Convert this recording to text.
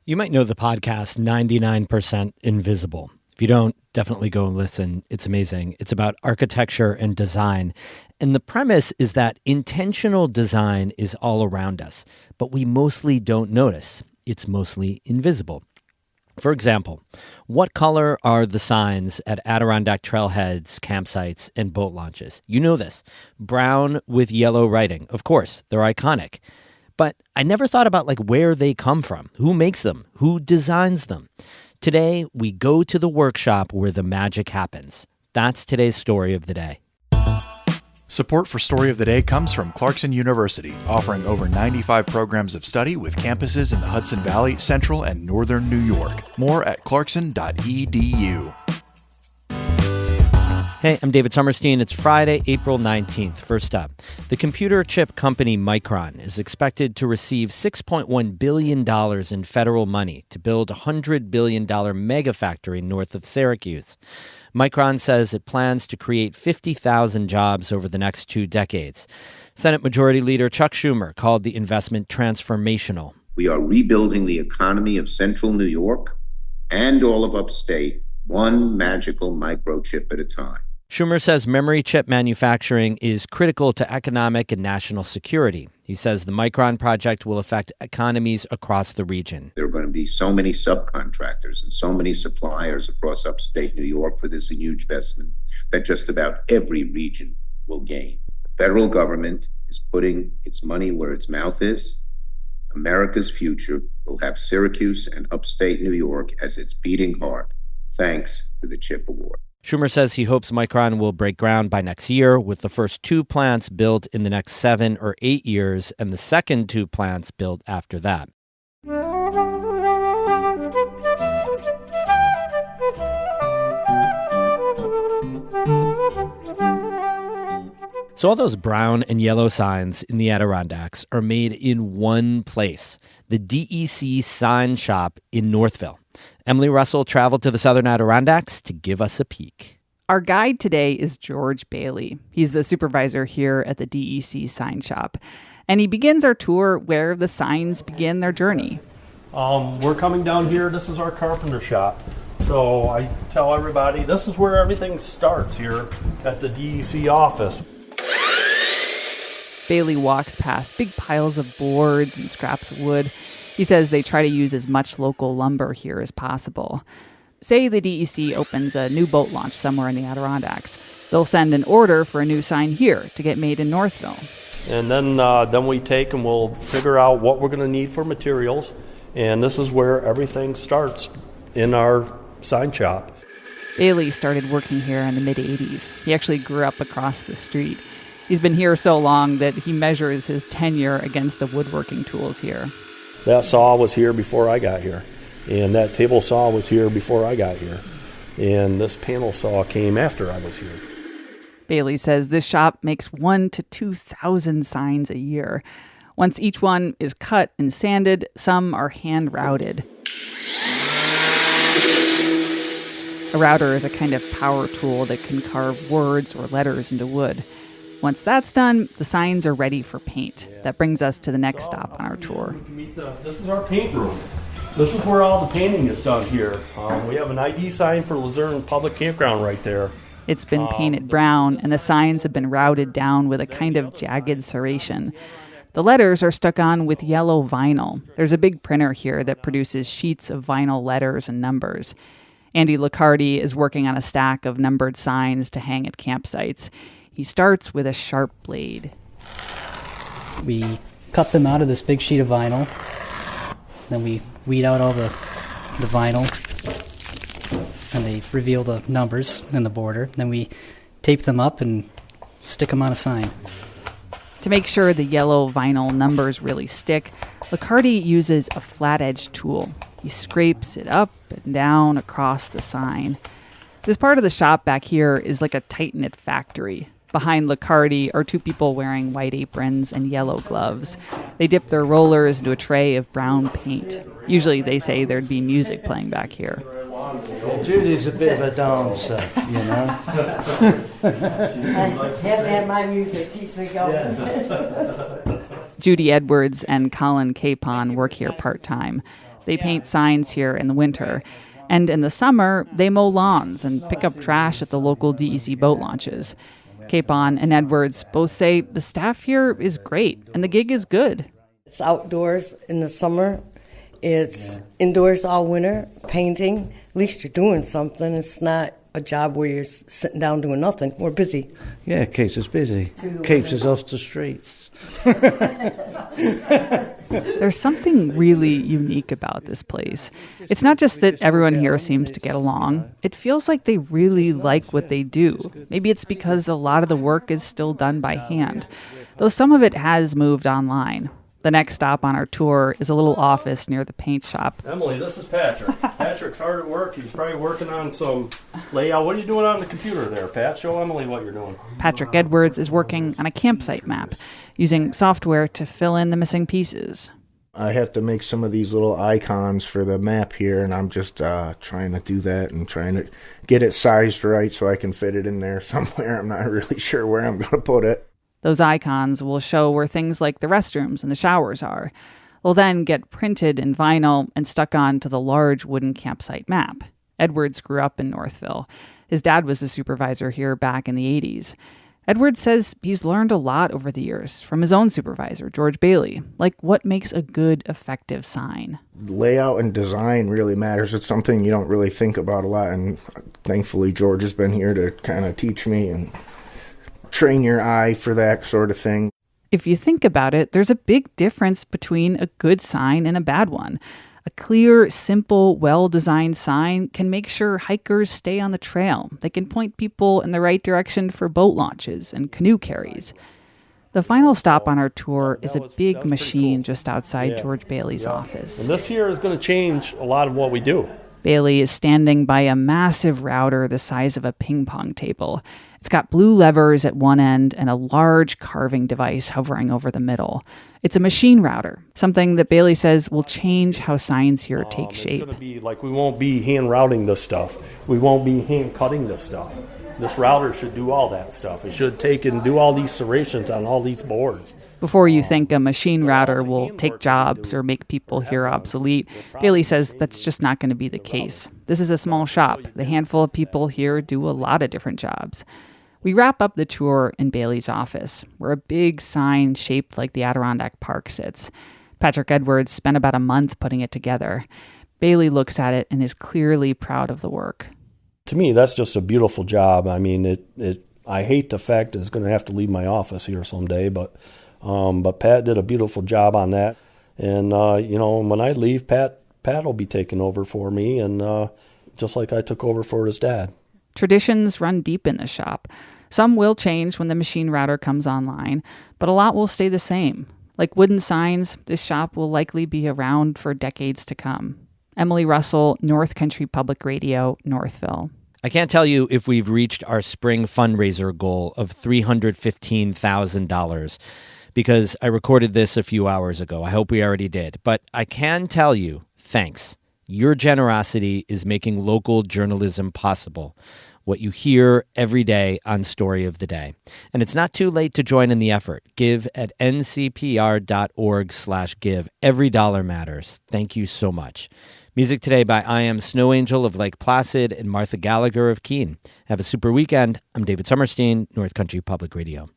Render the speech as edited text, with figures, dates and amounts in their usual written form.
You might know the podcast 99% Invisible. If you don't, definitely go and listen. It's amazing. It's about architecture and design. And the premise is that intentional design is all around us, but we mostly don't notice. It's mostly invisible. For example, what color are the signs at Adirondack trailheads, campsites, and boat launches? You know this. Brown with yellow writing. Of course, they're iconic. But I never thought about where they come from, who makes them, who designs them. Today, we go to the workshop where the magic happens. That's today's story of the day. Support for Story of the Day comes from Clarkson University, offering over 95 programs of study with campuses in the Hudson Valley, Central, and Northern New York. More at clarkson.edu. Hey, I'm David Sommerstein. It's Friday, April 19th. First up, the computer chip company Micron is expected to receive $6.1 billion in federal money to build a $100 billion mega factory north of Syracuse. Micron says it plans to create 50,000 jobs over the next 2 decades. Senate Majority Leader Chuck Schumer called the investment transformational. We are rebuilding the economy of central New York and all of upstate, one magical microchip at a time. Schumer says memory chip manufacturing is critical to economic and national security. He says the Micron project will affect economies across the region. There are going to be so many subcontractors and so many suppliers across upstate New York for this huge investment that just about every region will gain. The federal government is putting its money where its mouth is. America's future will have Syracuse and upstate New York as its beating heart, thanks to the CHIP Award. Schumer says he hopes Micron will break ground by next year, with the first 2 plants built in the next 7 or 8 years and the second 2 plants built after that. So all those brown and yellow signs in the Adirondacks are made in one place, the DEC sign shop in Northville. Emily Russell traveled to the Southern Adirondacks to give us a peek. Our guide today is George Bailey. He's the supervisor here at the DEC sign shop. And he begins our tour where the signs begin their journey. We're coming down here. This is our carpenter shop. So I tell everybody this is where everything starts here at the DEC office. Bailey walks past big piles of boards and scraps of wood. He says they try to use as much local lumber here as possible. Say the DEC opens a new boat launch somewhere in the Adirondacks. They'll send an order for a new sign here to get made in Northville. And then we take and we'll figure out what we're going to need for materials. And this is where everything starts in our sign shop. Bailey started working here in the mid-'80s. He actually grew up across the street. He's been here so long that he measures his tenure against the woodworking tools here. That saw was here before I got here, and that table saw was here before I got here, and this panel saw came after I was here. Bailey says this shop makes 1,000 to 2,000 signs a year. Once each one is cut and sanded, some are hand routed. A router is a kind of power tool that can carve words or letters into wood. Once that's done, the signs are ready for paint. That brings us to the next stop on our tour. This is our paint room. This is where all the painting is done here. We have an ID sign for Luzerne Public Campground right there. It's been painted brown, and the signs have been routed down with a kind of jagged serration. The letters are stuck on with yellow vinyl. There's a big printer here that produces sheets of vinyl letters and numbers. Andy Liccardi is working on a stack of numbered signs to hang at campsites. He starts with a sharp blade. We cut them out of this big sheet of vinyl. Then we weed out all the vinyl. And they reveal the numbers and the border. Then we tape them up and stick them on a sign. To make sure the yellow vinyl numbers really stick, Liccardi uses a flat-edge tool. He scrapes it up and down across the sign. This part of the shop back here is like a tight-knit factory. Behind Liccardi are 2 people wearing white aprons and yellow gloves. They dip their rollers into a tray of brown paint. Usually they say there'd be music playing back here. Well, Judy's a bit of a dancer, you know. Have to have my music, keeps me going. Judy Edwards and Colin Capon work here part-time. They paint signs here in the winter. And in the summer, they mow lawns and pick up trash at the local DEC boat launches. Capon and Edwards both say the staff here is great and the gig is good. It's outdoors in the summer. It's indoors all winter, painting. At least you're doing something. It's not a job where you're sitting down doing nothing. We're busy. Yeah, it keeps us busy. Keeps us off the streets. There's something really unique about this place. It's not just that everyone here seems to get along. It feels like they really like what they do. Maybe it's because a lot of the work is still done by hand, though some of it has moved online. The next stop on our tour is a little office near the paint shop. Emily, this is Patrick. Patrick's hard at work. He's probably working on some layout. What are you doing on the computer there, Pat? Show Emily what you're doing. Patrick Edwards is working on a campsite map, using software to fill in the missing pieces. I have to make some of these little icons for the map here, and I'm just trying to do that and trying to get it sized right so I can fit it in there somewhere. I'm not really sure where I'm going to put it. Those icons will show where things like the restrooms and the showers are. They'll then get printed in vinyl and stuck onto the large wooden campsite map. Edwards grew up in Northville. His dad was a supervisor here back in the 80s. Edwards says he's learned a lot over the years from his own supervisor, George Bailey, like what makes a good, effective sign. Layout and design really matters. It's something you don't really think about a lot, and thankfully George has been here to kind of teach me and train your eye for that sort of thing. If you think about it, there's a big difference between a good sign and a bad one. A clear, simple, well-designed sign can make sure hikers stay on the trail. They can point people in the right direction for boat launches and canoe carries. The final stop on our tour is a big machine just outside George Bailey's office. And this here is going to change a lot of what we do. Bailey is standing by a massive router the size of a ping pong table. It's got blue levers at one end and a large carving device hovering over the middle. It's a machine router, something that Bailey says will change how signs here take shape. It's going to be like we won't be hand routing this stuff. We won't be hand cutting this stuff. This router should do all that stuff. It should take and do all these serrations on all these boards. Before you think a machine router will take jobs or make people here obsolete, Bailey says that's just not going to be the case. This is a small shop. The handful of people here do a lot of different jobs. We wrap up the tour in Bailey's office, where a big sign shaped like the Adirondack Park sits. Patrick Edwards spent about a month putting it together. Bailey looks at it and is clearly proud of the work. To me, that's just a beautiful job. I mean, I hate the fact that it's going to have to leave my office here someday, but Pat did a beautiful job on that. And, when I leave, Pat will be taking over for me, and just like I took over for his dad. Traditions run deep in the shop. Some will change when the machine router comes online, but a lot will stay the same. Like wooden signs, this shop will likely be around for decades to come. Emily Russell, North Country Public Radio, Northville. I can't tell you if we've reached our spring fundraiser goal of $315,000 because I recorded this a few hours ago. I hope we already did. But I can tell you, thanks. Your generosity is making local journalism possible. What you hear every day on Story of the Day. And it's not too late to join in the effort. Give at ncpr.org/give. Every dollar matters. Thank you so much. Music today by I Am Snow Angel of Lake Placid and Martha Gallagher of Keene. Have a super weekend. I'm David Summerstein, North Country Public Radio.